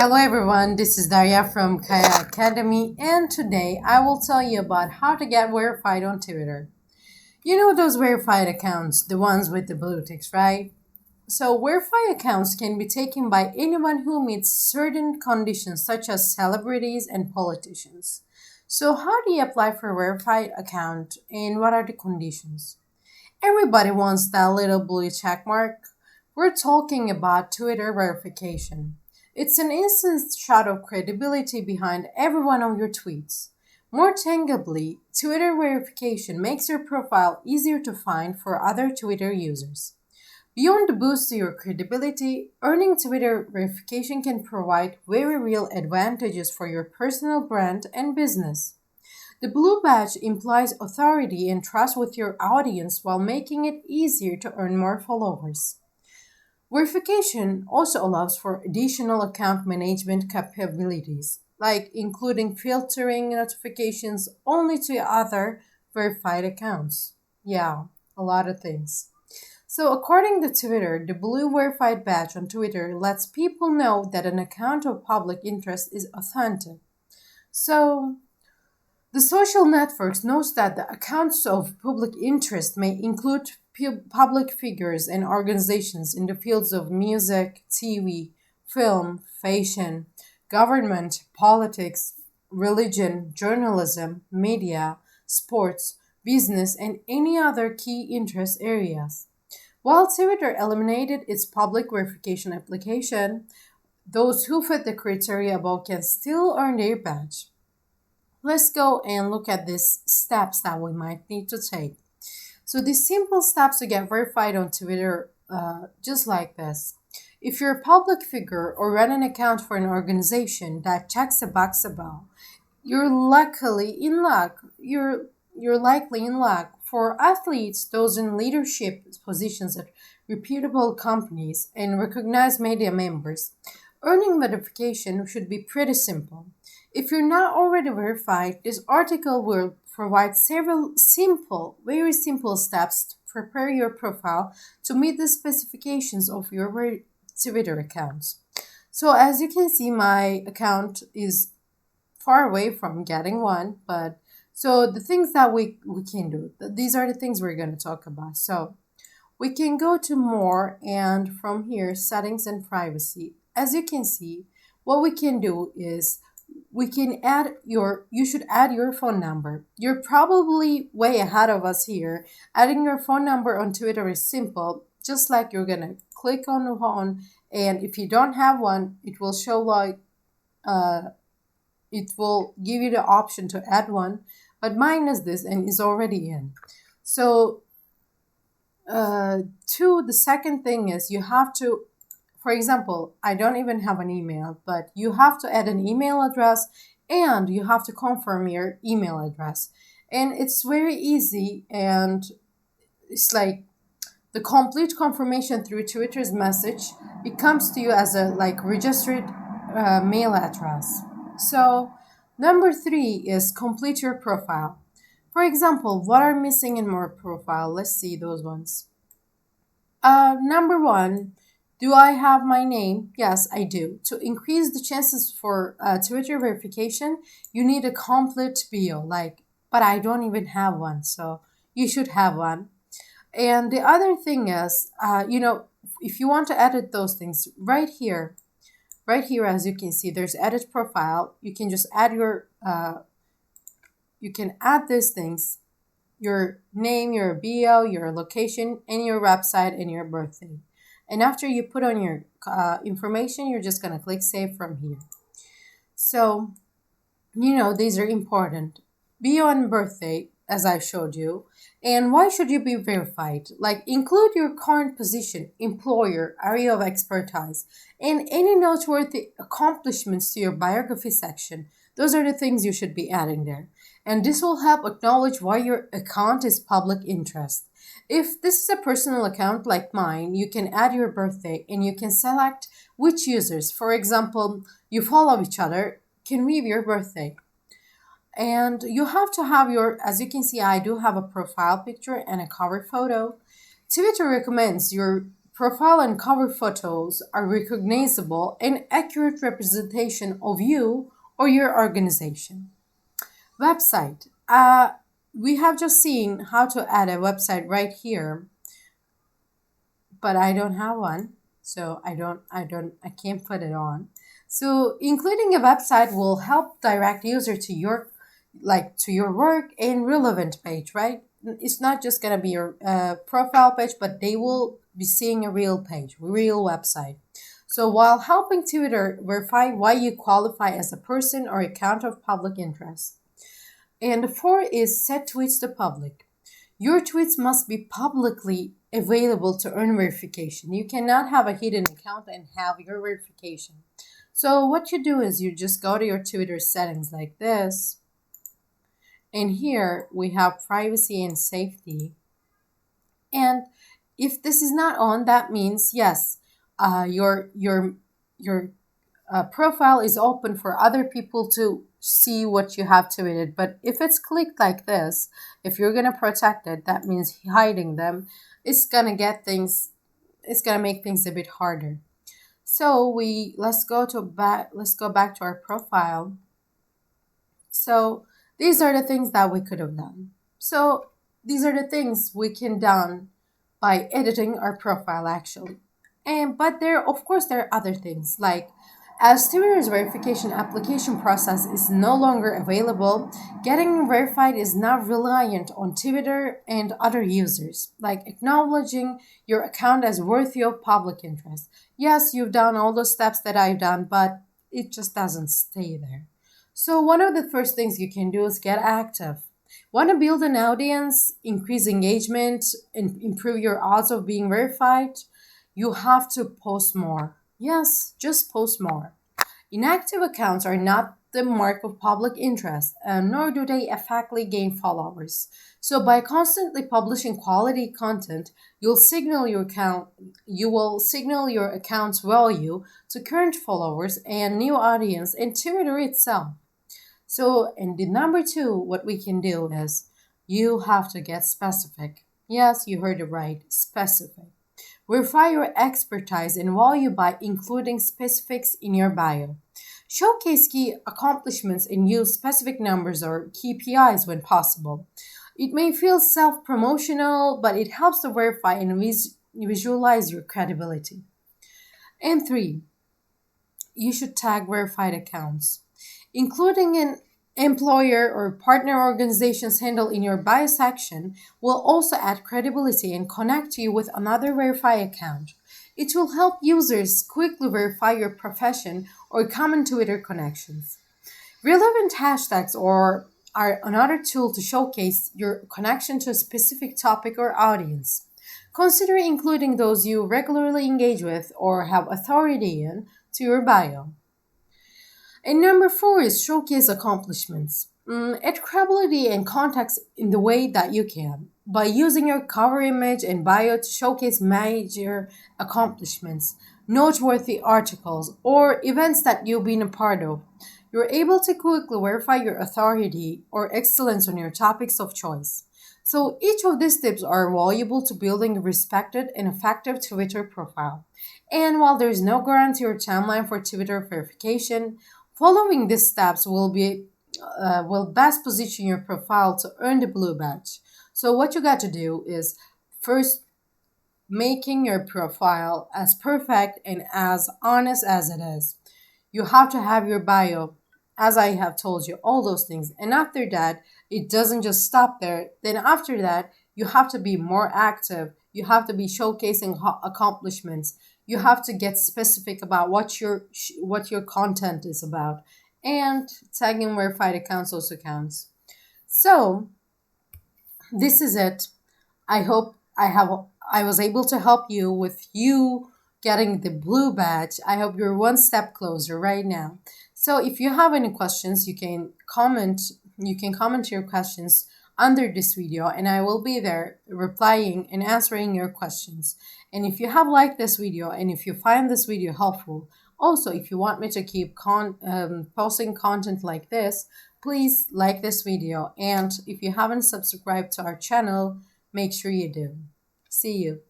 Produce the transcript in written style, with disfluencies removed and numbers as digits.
Hello everyone, this is Daria from Kaya Academy, and today I will tell you about how to get verified on Twitter. You know those verified accounts, the ones with the blue ticks, right? So, verified accounts can be taken by anyone who meets certain conditions, such as celebrities and politicians. So, how do you apply for a verified account, and what are the conditions? Everybody wants that little blue check mark. We're talking about Twitter verification. It's an instant shot of credibility behind every one of your tweets. More tangibly, Twitter verification makes your profile easier to find for other Twitter users. Beyond the boost to your credibility, earning Twitter verification can provide very real advantages for your personal brand and business. The blue badge implies authority and trust with your audience while making it easier to earn more followers. Verification also allows for additional account management capabilities, like including filtering notifications only to other verified accounts. Yeah, a lot of things. So, according to Twitter, the blue verified badge on Twitter lets people know that an account of public interest is authentic. So, the social networks knows that the accounts of public interest may include public figures and organizations in the fields of music, TV, film, fashion, government, politics, religion, journalism, media, sports, business, and any other key interest areas. While Twitter eliminated its public verification application, those who fit the criteria above can still earn their badge. Let's go and look at these steps that we might need to take. So, these simple steps to get verified on Twitter, just like this. If you're a public figure or run an account for an organization that checks the box above, you're luckily in luck. You're likely in luck. For athletes, those in leadership positions at reputable companies and recognized media members, earning verification should be pretty simple. If you're not already verified, this article will provide several very simple steps to prepare your profile to meet the specifications of your Twitter accounts. So as you can see, my account is far away from getting one, but so the things that we can do, these are the things we're going to talk about. So we can go to more, and from here, settings and privacy. As you can see, what we can do is you should add your phone number. You're probably way ahead of us here. Adding your phone number on Twitter is simple. Just like you're gonna click on the phone, and if you don't have one, it will show like uh, it will give you the option to add one. But mine is this and is already in. So two, the second thing is you have to, for example, I don't even have an email, but you have to add an email address and you have to confirm your email address. And it's very easy, and it's like the complete confirmation through Twitter's message. It comes to you as a like registered mail address. So number three is complete your profile. For example, what are missing in my profile? Let's see those ones. Number one, do I have my name? Yes, I do. To increase the chances for Twitter verification, you need a complete bio. But I don't even have one, so you should have one. And the other thing is, if you want to edit those things, right here, as you can see, there's edit profile. You can just add you can add these things, your name, your bio, your location, and your website, and your birthday. And after you put on your information, you're just going to click save from here. So, these are important. Bio and birthday, as I showed you. And why should you be verified? Like, include your current position, employer, area of expertise, and any noteworthy accomplishments to your biography section. Those are the things you should be adding there. And this will help acknowledge why your account is public interest. If this is a personal account like mine, you can add your birthday and you can select which users, for example, you follow each other, can view your birthday. And you have to have as you can see, I do have a profile picture and a cover photo. Twitter recommends your profile and cover photos are recognizable and accurate representation of you or your organization. Website. We have just seen how to add a website right here, but I don't have one, so I can't put it on. So including a website will help direct user to your to your work and relevant page, right? It's not just gonna be your profile page, but they will be seeing a real page, real website. So while helping Twitter verify why you qualify as a person or account of public interest. And four is set tweets to public. Your tweets must be publicly available to earn verification. You cannot have a hidden account and have your verification. So what you do is you just go to your Twitter settings like this. And here we have privacy and safety. And if this is not on, that means yes, your profile is open for other people to see what you have tweeted. But if it's clicked like this, if you're gonna protect it, that means hiding them. It's gonna make things a bit harder. So let's go back to our profile. So these are the things that we could have done. So these are the things we can done by editing our profile actually. But of course there are other things like as Twitter's verification application process is no longer available, getting verified is now reliant on Twitter and other users, like acknowledging your account as worthy of public interest. Yes, you've done all those steps that I've done, but it just doesn't stay there. So one of the first things you can do is get active. Want to build an audience, increase engagement, and improve your odds of being verified? You have to post more. Yes, just post more. Inactive accounts are not the mark of public interest, nor do they effectively gain followers. So by constantly publishing quality content, you will signal your account's value to current followers and new audience and Twitter itself. So, and the number two, what we can do is you have to get specific. Yes, you heard it right, specific. Verify your expertise and value by including specifics in your bio. Showcase key accomplishments and use specific numbers or KPIs when possible. It may feel self-promotional, but it helps to verify and visualize your credibility. And three, you should tag verified accounts. Including an employer or partner organization's handle in your bio section will also add credibility and connect you with another verified account. It will help users quickly verify your profession or common Twitter connections. Relevant hashtags are another tool to showcase your connection to a specific topic or audience. Consider including those you regularly engage with or have authority in to your bio. And number four is showcase accomplishments. Add credibility and context in the way that you can by using your cover image and bio to showcase major accomplishments, noteworthy articles, or events that you've been a part of. You're able to quickly verify your authority or excellence on your topics of choice. So each of these tips are valuable to building a respected and effective Twitter profile. And while there is no guarantee or timeline for Twitter verification, following these steps will best position your profile to earn the blue badge. So what you got to do is first making your profile as perfect and as honest as it is. You have to have your bio, as I have told you, all those things. And after that, it doesn't just stop there. Then after that, you have to be more active. You have to be showcasing accomplishments. You have to get specific about what your content is about, and tagging verified accounts also counts. So this is it. I hope I was able to help you with you getting the blue badge. I hope you're one step closer right now. So if you have any questions, you can comment your questions under this video, and I will be there replying and answering your questions. And if you have liked this video and if you find this video helpful, also if you want me to keep posting content like this, please like this video. And if you haven't subscribed to our channel, make sure you do. See you.